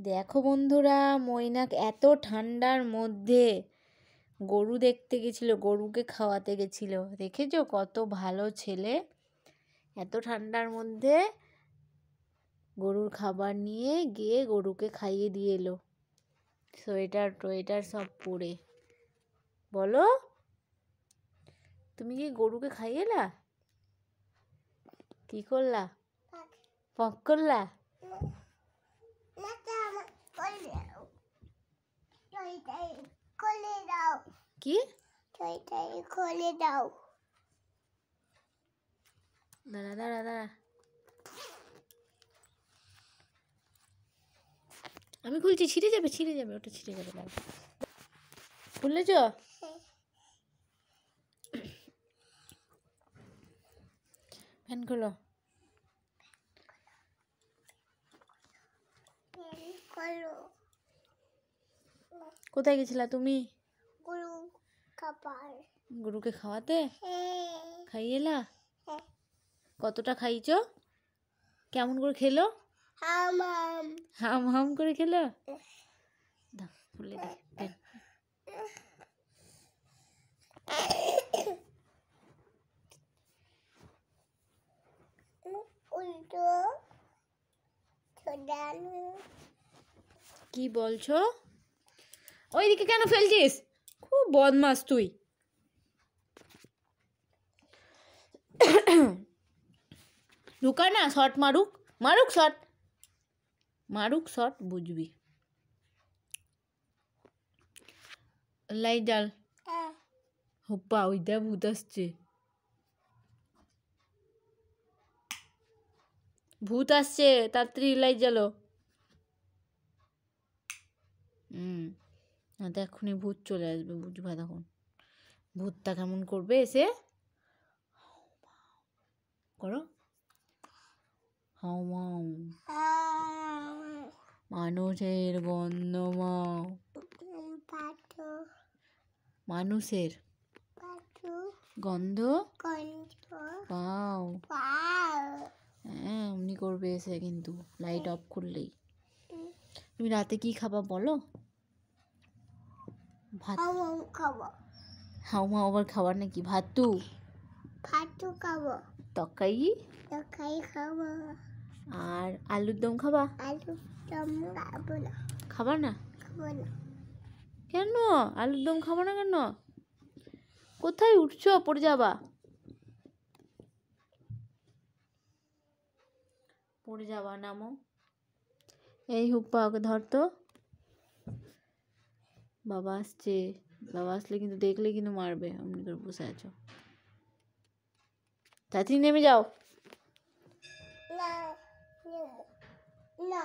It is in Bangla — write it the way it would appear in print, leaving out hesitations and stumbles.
দেখো বন্ধুরা, মৈনাক এত ঠান্ডার মধ্যে গরু দেখতে গেছিল, গরুকে খাওয়াতে গেছিল। দেখেছো কত ভালো ছেলে, এত ঠান্ডার মধ্যে গরুর খাবার নিয়ে গিয়ে গরুকে খাইয়ে দিয়ে এলো, সোয়েটার টোয়েটার সব পরে। বলো, তুমি কি গরুকে খাইয়ে এলা? কি করলা? পক করলা? কি খুলে দাও, দাঁড়া দাঁড়া দাঁড়া, আমি খুলছি। ছিঁড়ে যাবে, ছিঁড়ে যাবে, ওটা ছিঁড়ে যাবে। খুললেছ? ফ্যান খোলো। কোথায় গেছিলা তুমি? গরুকে খাওয়াতে? খাইয়ে এলা? কতটা খাইছো? কেমন করে খেলো? হাম হাম করে খেলো? দাও খুলে দে। কি বলছো? ওইদিকে কেন ফেলছিস? খুব বদমাস তুই। ঢুকা না, শট মারুক, মারুক শট, মারুক শট, বুঝবি। লাইট জ্বাল। হুপ্পা, ওই দেখ ভূত আসছে, ভূত আসছে, তাড়াতাড়ি লাইট জ্বালো। এখনই ভূত চলে আসবে, বুঝবা তখন ভূতটা কেমন করবে এসে। করো হাউ মাউ, মানুষের গন্ধ মাও, মানুষের গন্ধ পাও। হ্যাঁ, এমনি করবে এসে, কিন্তু লাইট অফ করলেই। তুমি রাতে কি খাবা বলো? ভাত খাবো। হাউ মাউ আবার খাবার নাকি? ভাতু খাবো, তরকারি খাবো, আর আলুর দম খাবা? আলুর দম খাবো না। খাবার না? খাবো না। কেন আলুর দম খাবো না কেন? কোথায় উঠছো? পড়ে যাবা, পড়ে যাবা, নামো। এই হুপ্পা, ওকে ধরতো। বাবা আসছে, বাবা আসলে কিন্তু দেখলে কিন্তু মারবে। অমনি করে বসে আছো, তাড়াতাড়ি নেমে যাও। না